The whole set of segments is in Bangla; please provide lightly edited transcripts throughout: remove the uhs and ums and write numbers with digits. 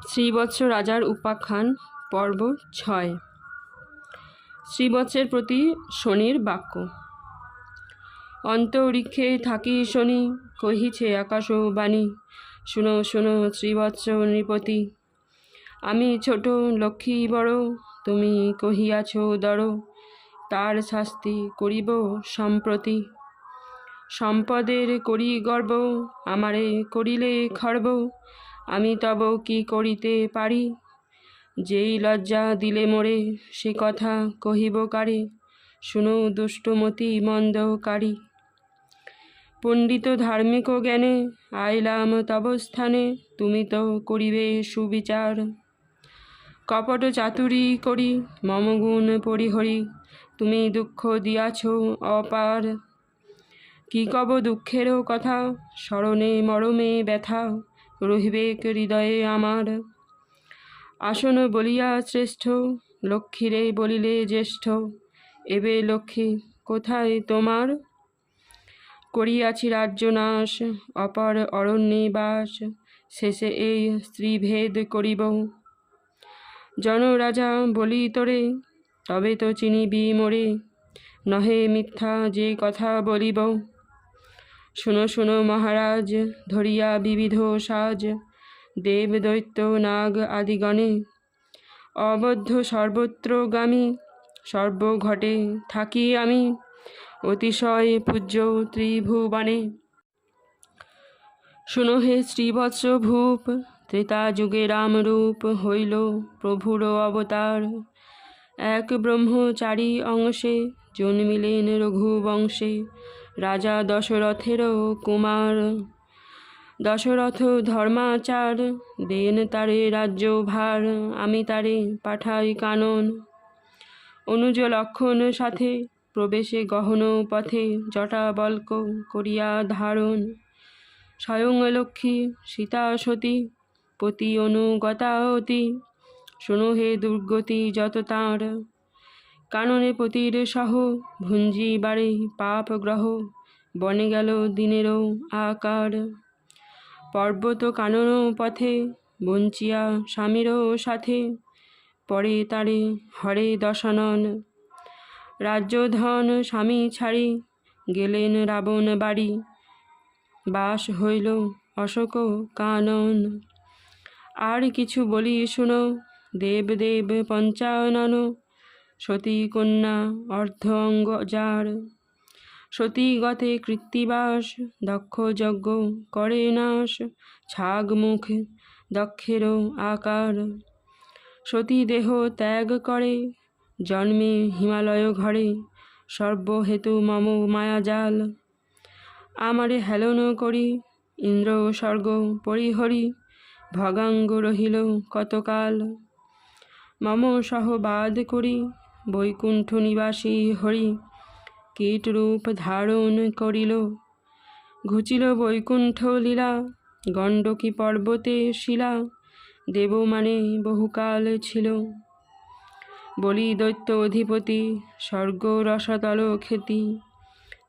শ্রীবৎস রাজার উপাখ্যান পর্ব 6। শ্রীবৎসের প্রতি শনির বাক্য। অন্তরিক্ষে থাকি শনি, কহিছে আকাশ বাণী। শুনো শুনো শ্রীবৎস নৃপতি, আমি ছোট লক্ষ্মী বড়, তুমি কহিয়াছ দর। তার শাস্তি করিব সম্প্রতি, সম্পদের করি গর্ব, আমারে করিলে খর্ব। আমি তব কি করিতে পারি, যেই লজ্জা দিলে মোরে, সে কথা কহিব কারে। শুনো দুষ্টমতি মন্দকারী, পণ্ডিত ধার্মিক জ্ঞানে আইলাম তব স্থানে। তুমি তো করিবে সুবিচার, কপট চাতুরি করি মম গুণ পরিহরি। তুমি দুঃখ দিয়াছ অপার, কি কব দুঃখেরও কথা। স্মরণে মরমে ব্যথা, রহিবেক হৃদয়ে আমার। আসন বলিয়া শ্রেষ্ঠ, লক্ষ্মীরে বলিলে জ্যেষ্ঠ। এবে লক্ষ্মী কোথায় তোমার, করিয়াছি রাজ্য নাশ, অপর অরণ্যে বাস। শেষে এই স্ত্রীভেদ করিব, জনরাজা বলি তোরে, তবে তো চিনিবি মোরে। নহে মিথ্যা যে কথা বলিব, শুনো শুনো মহারাজ ধরিয়া বিবিধ সাজ। দেব দৈত্য নাগ আদিগণে অবদ্ধ সর্বত্রগামী, সর্বঘটে থাকি আমি অতিশয় পূজ্য ত্রিভুবনে। শুনো হে শ্রীবৎস ভূপ, ত্রেতা যুগে রামরূপ হইল প্রভুর অবতার। এক ব্রহ্মচারী অংশে জন্মিলেন রঘুবংশে, রাজা দশরথেরও কুমার। দশরথ ধর্মাচার, দেন তারে রাজ্যভার। আমি তারে পাঠাই কানন, অনুজ লক্ষণ সাথে। প্রবেশে গহন পথে, জটা বল্ক করিয়া ধারণ। স্বয়ং লক্ষ্মী সীতা সতী, পতি অনুগতা অতি। শোনো হে দুর্গতি যত তাঁর, কাননে পতির সহ। ভুঞ্জি বাড়ে পাপ গ্রহ, বনে গেল দিনেরও আকার। পর্বত কানন পথে, বঞ্চিয়া স্বামীরও সাথে। পরে তারে হরে দশানন, রাজ্যধন স্বামী ছাড়ি। গেলেন রাবণ বাড়ি, বাস হইল অশোক কানন। আর কিছু বলি শুনো, দেব দেব পঞ্চানন। সতী কন্যা অর্ধ অঙ্গ যার, সতী গতে কৃত্তিবাস। দক্ষ যজ্ঞ করে নাশ, ছাগ মুখ দক্ষেরও আকার। সতী দেহ ত্যাগ করে, জন্মে হিমালয় ঘরে। সর্বহেতু মম মায়াজাল, আমারে হেলন করি। ইন্দ্র স্বর্গ পরিহরি, ভগাঙ্গ রহিল কতকাল। মম সহবাদ করি, বৈকুণ্ঠ নিবাসী হরি। কীট রূপ ধারণ করিল, ঘুচিল বৈকুণ্ঠ লীলা। গণ্ডকী পর্বতে শিলা, দেব মানে বহুকাল ছিল। বলি দৈত্য অধিপতি, স্বর্গ রসাতল খ্যাতি।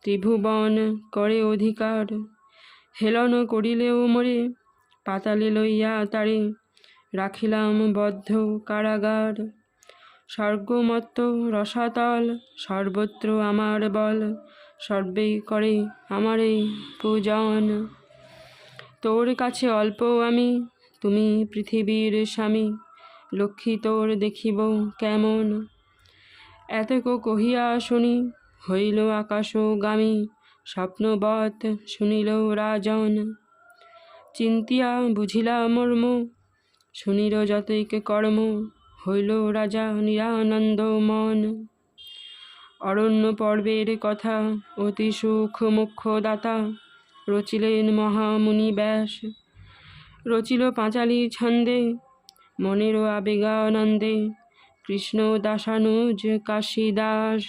ত্রিভুবন করে অধিকার, হেলন করিলেও মোরে। পাতালে লইয়া তারে, রাখিলাম বদ্ধ কারাগার। স্বর্গমত্ত রসাতল, সর্বত্র আমার বল। সর্বেই করে আমারে পূজন, তোর কাছে অল্প আমি। তুমি পৃথিবীর স্বামী, লক্ষ্মী তোর দেখিব কেমন। এতক কহিয়া শুনি, হইল আকাশগামী। স্বপ্নবৎ শুনিল রাজন, চিন্তিয়া বুঝিলা মর্ম। শুনিল যতৈক কর্ম, হইল রাজা নিরানন্দ মন। অরণ্য পর্বের কথা, অতি সুখ মুখ্য দাতা। রচিলেন মহামুনি ব্যাস, রচিল পাঁচালী ছন্দে। মনেরও আবেগানন্দে, কৃষ্ণ দাসানুজ কাশীদাস।